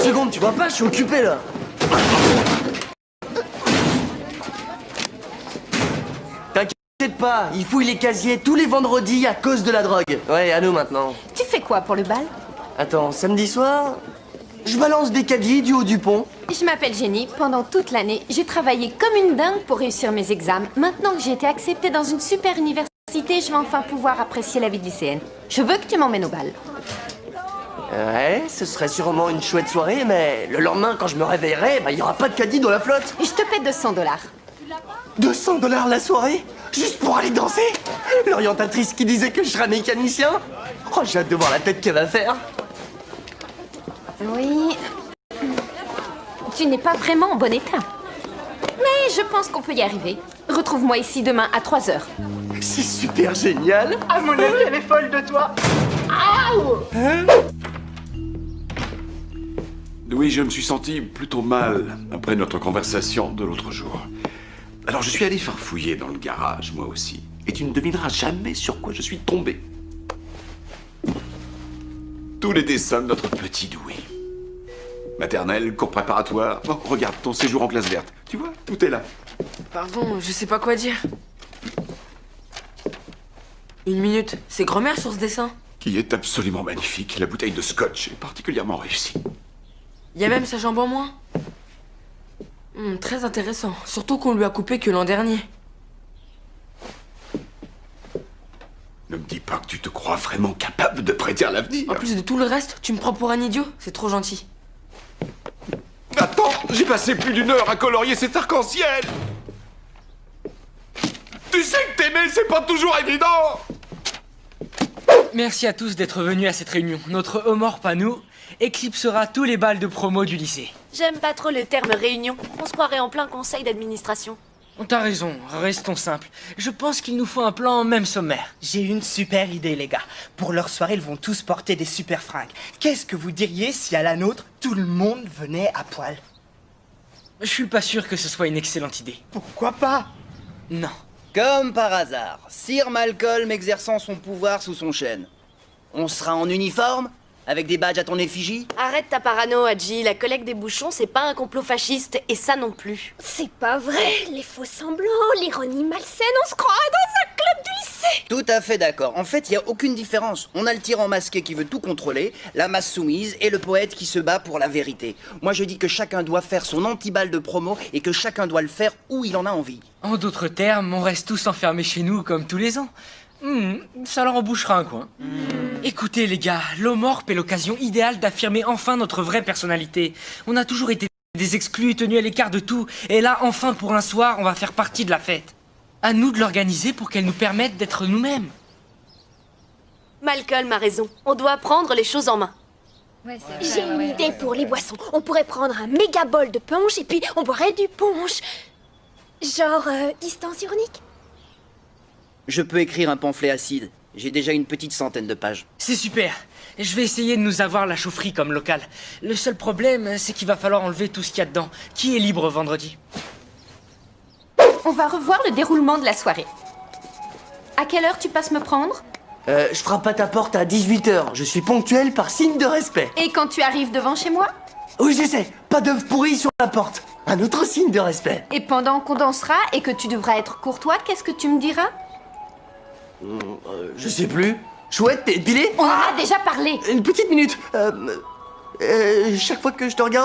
secondes, tu vois pas, je suis occupé là. T'inquiète pas, il fouille les casiers tous les vendredis à cause de la drogue. Ouais, à nous maintenant. Tu fais quoi pour le bal? Attends, samedi soir, je balance des caddies du haut du pont. Je m'appelle Jenny. Pendant toute l'année, j'ai travaillé comme une dingue pour réussir mes examens. Maintenant que j'ai été acceptée dans une super université, je vais enfin pouvoir apprécier la vie de lycéenne. Je veux que tu m'emmènes au bal. Ouais, ce serait sûrement une chouette soirée, mais le lendemain, quand je me réveillerai, il y aura pas de caddie dans la flotte. Je te paie 200 $. 200 $ la soirée? Juste pour aller danser? L'orientatrice qui disait que je serais mécanicien? Oh, j'ai hâte de voir la tête qu'elle va faire. Oui. Tu n'es pas vraiment en bon état. Mais je pense qu'on peut y arriver. Retrouve-moi ici demain à 3 h. C'est super génial. À mon avis, elle est folle de toi. Oui, je me suis senti plutôt mal après notre conversation de l'autre jour. Alors je suis allé farfouiller dans le garage, moi aussi. Et tu ne devineras jamais sur quoi je suis tombé. Tous les dessins de notre petit doué. Maternelle, cours préparatoire. Oh, regarde, ton séjour en classe verte. Tu vois, tout est là. Pardon, je sais pas quoi dire. Une minute, c'est grand-mère sur ce dessin? Qui est absolument magnifique. La bouteille de scotch est particulièrement réussie. Il y a même sa jambe en moins. Très intéressant. Surtout qu'on lui a coupé que l'an dernier. Ne me dis pas que tu te crois vraiment capable de prédire l'avenir. En plus de tout le reste, tu me prends pour un idiot? C'est trop gentil. Attends, j'ai passé plus d'1 heure à colorier cet arc-en-ciel. Tu sais que t'aimer, c'est pas toujours évident. Merci à tous d'être venus à cette réunion. Notre homorpe à nous éclipsera tous les bals de promo du lycée. J'aime pas trop le terme réunion. On se croirait en plein conseil d'administration. T'as raison, restons simples. Je pense qu'il nous faut un plan même sommaire. J'ai une super idée, les gars. Pour leur soirée, ils vont tous porter des super fringues. Qu'est-ce que vous diriez si à la nôtre, tout le monde venait à poil? Je suis pas sûr que ce soit une excellente idée. Pourquoi pas? Non. Comme par hasard, Sir Malcolm exerçant son pouvoir sous son chêne. On sera en uniforme? Avec des badges à ton effigie? Arrête ta parano, Hadji. La collecte des bouchons, c'est pas un complot fasciste, et ça non plus. C'est pas vrai, les faux semblants, l'ironie malsaine, on se croirait dans un club du lycée. Tout à fait d'accord. En fait, il n'y a aucune différence. On a le tyran masqué qui veut tout contrôler, la masse soumise et le poète qui se bat pour la vérité. Moi, je dis que chacun doit faire son anti-balle de promo et que chacun doit le faire où il en a envie. En d'autres termes, on reste tous enfermés chez nous comme tous les ans. Ça leur embouchera un coin. Écoutez les gars, l'homorpe est l'occasion idéale d'affirmer enfin notre vraie personnalité. On a toujours été des exclus, tenus à l'écart de tout, et là enfin pour un soir, on va faire partie de la fête. À nous de l'organiser pour qu'elle nous permette d'être nous-mêmes. Malcolm a raison. On doit prendre les choses en main. J'ai une idée pour les boissons. On pourrait prendre un méga bol de punch et puis on boirait du punch. Genre distance ironique. Je peux écrire un pamphlet acide. J'ai déjà une petite centaine de pages. C'est super. Je vais essayer de nous avoir la chaufferie comme local. Le seul problème, c'est qu'il va falloir enlever tout ce qu'il y a dedans. Qui est libre vendredi? On va revoir le déroulement de la soirée. À quelle heure tu passes me prendre? Je frappe à ta porte à 18 h. Je suis ponctuel par signe de respect. Et quand tu arrives devant chez moi? Oui, je sais. Pas d'œuf pourri sur la porte. Un autre signe de respect. Et pendant qu'on dansera et que tu devras être courtois, qu'est-ce que tu me diras? Je sais plus. Chouette, t'es délai? On en a déjà parlé. Une petite minute. Chaque fois que je te regarde,